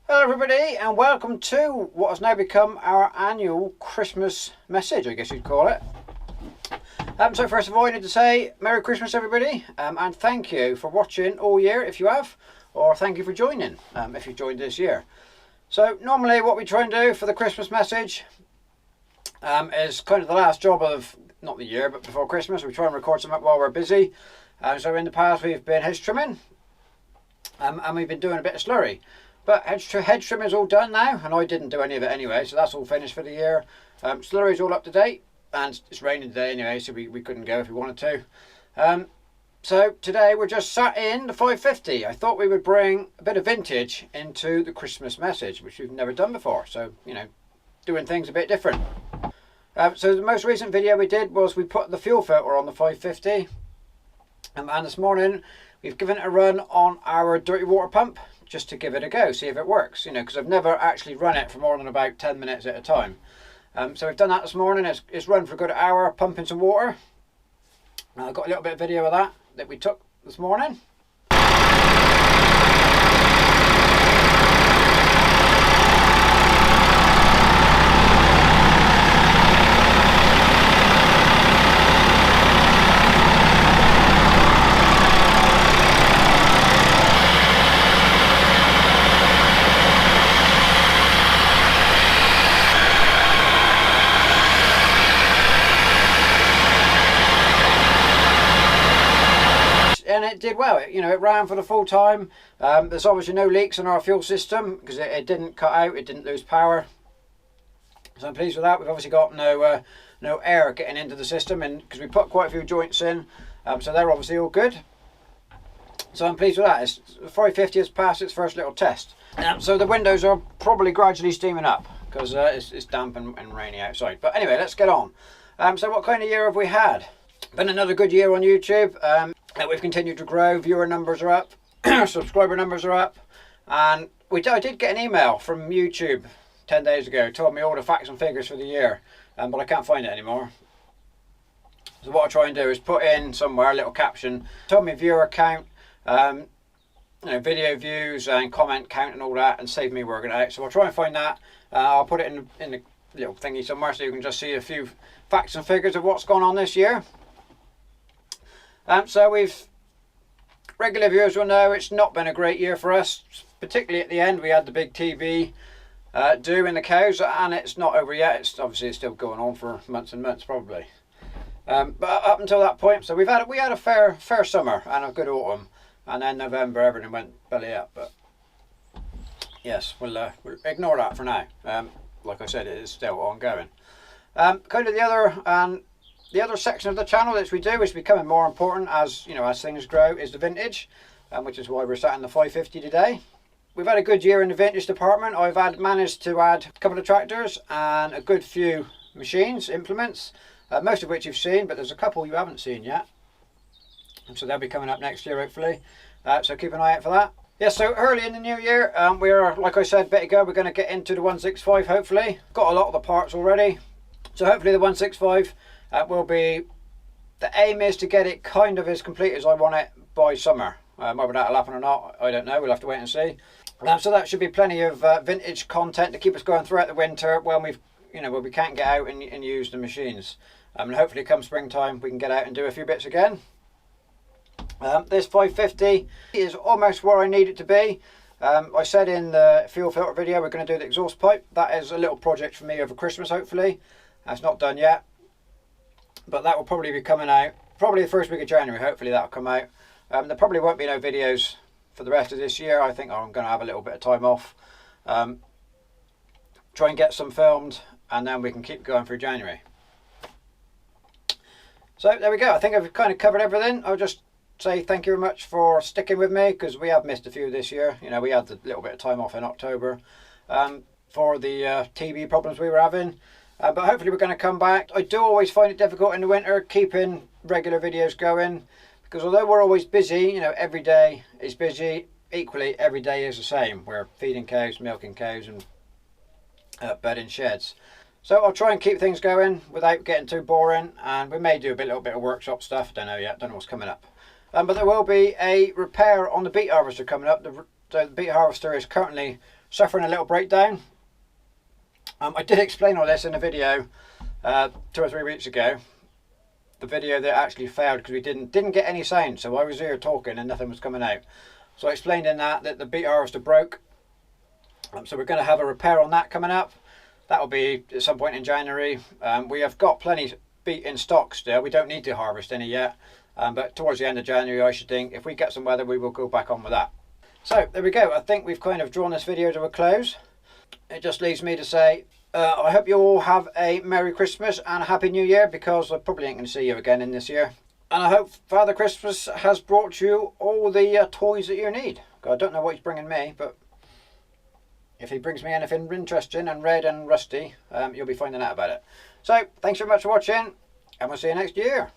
Hello everybody and welcome to what has now become our annual Christmas message, I guess you'd call it. So first of all I need to say Merry Christmas everybody, and thank you for watching all year if you have, or thank you for joining if you joined this year. So normally what we try and do for the Christmas message is kind of the last job of, not the year, but before Christmas. We try and record something while we're busy. So in the past we've been hedge trimming and we've been doing a bit of slurry. But hedge trim is all done now, and I didn't do any of it anyway, so that's all finished for the year. Slurry's all up to date, and it's raining today anyway, so we couldn't go if we wanted to. So today we're just sat in the 550. I thought we would bring a bit of vintage into the Christmas message, which we've never done before, so, you know, doing things a bit different. So the most recent video we did was we put the fuel filter on the 550, and this morning we've given it a run on our dirty water pump, just to give it a go, see if it works, you know, because I've never actually run it for more than about 10 minutes at a time. So we've done that this morning. It's run for a good hour, pumping some water. I've got a little bit of video of that we took this morning. And it did well. It ran for the full time. There's obviously no leaks in our fuel system because it didn't cut out, it didn't lose power. So I'm pleased with that. We've obviously got no air getting into the system, and because we put quite a few joints in, so they're obviously all good. So I'm pleased with that. The 550 has passed its first little test. So the windows are probably gradually steaming up because it's damp and rainy outside. But anyway, let's get on. So what kind of year have we had? Been another good year on YouTube. We've continued to grow, viewer numbers are up, subscriber numbers are up, and I did get an email from YouTube 10 days ago, told me all the facts and figures for the year, but I can't find it anymore. So what I try and do is put in somewhere a little caption, told me viewer count, video views and comment count and all that, and save me working it out. So I'll try and find that. I'll put it in the little thingy somewhere so you can just see a few facts and figures of what's gone on this year. So regular viewers will know it's not been a great year for us, particularly at the end. We had the big TV do in the cows, and it's not over yet. It's still going on for months and months probably. But up until that point, so we had a fair summer and a good autumn, and then November everything went belly up. But yes, we'll ignore that for now. Like I said, it is still ongoing. Kind of the other section of the channel that we do is becoming more important as things grow, is the vintage, which is why we're sat in the 550 today. We've had a good year in the vintage department. I've managed to add a couple of tractors and a good few machines, implements, most of which you've seen, but there's a couple you haven't seen yet. And so they'll be coming up next year hopefully. So keep an eye out for that. Yeah, so early in the new year, we're, like I said a bit ago, we're going to get into the 165 hopefully. Got a lot of the parts already. So hopefully the 165 will be, the aim is to get it kind of as complete as I want it by summer. Whether that'll happen or not, I don't know, we'll have to wait and see. So that should be plenty of vintage content to keep us going throughout the winter when when we can't get out and use the machines. And hopefully come springtime we can get out and do a few bits again. This 550 is almost where I need it to be. I said in the fuel filter video we're going to do the exhaust pipe. That is a little project for me over Christmas hopefully. That's not done yet, but that will probably be coming out probably the first week of January. Hopefully that'll come out. There probably won't be no videos for the rest of this year. I think I'm going to have a little bit of time off, try and get some filmed, and then we can keep going through January. So there we go. I think I've kind of covered everything. I'll just say thank you very much for sticking with me, because we have missed a few this year. We had a little bit of time off in October for the TV problems we were having. But hopefully we're going to come back. I do always find it difficult in the winter keeping regular videos going, because although we're always busy, every day is busy, equally every day is the same. We're feeding cows, milking cows, and bedding sheds. So I'll try and keep things going without getting too boring, and we may do a little bit of workshop stuff. Don't know yet, don't know what's coming up. But there will be a repair on the beet harvester coming up. The beet harvester is currently suffering a little breakdown. I did explain all this in a video 2 or 3 weeks ago. The video that actually failed because we didn't get any sound, so I was here talking and nothing was coming out. So I explained in that the beet harvester broke. So we're going to have a repair on that coming up. That will be at some point in January. We have got plenty beet in stock still. We don't need to harvest any yet. But towards the end of January, I should think, if we get some weather, we will go back on with that. So there we go. I think we've kind of drawn this video to a close. It just leaves me to say, I hope you all have a Merry Christmas and a Happy New Year, because I probably ain't going to see you again in this year. And I hope Father Christmas has brought you all the toys that you need. I don't know what he's bringing me, but if he brings me anything interesting and red and rusty, you'll be finding out about it. So, thanks very much for watching, and we'll see you next year.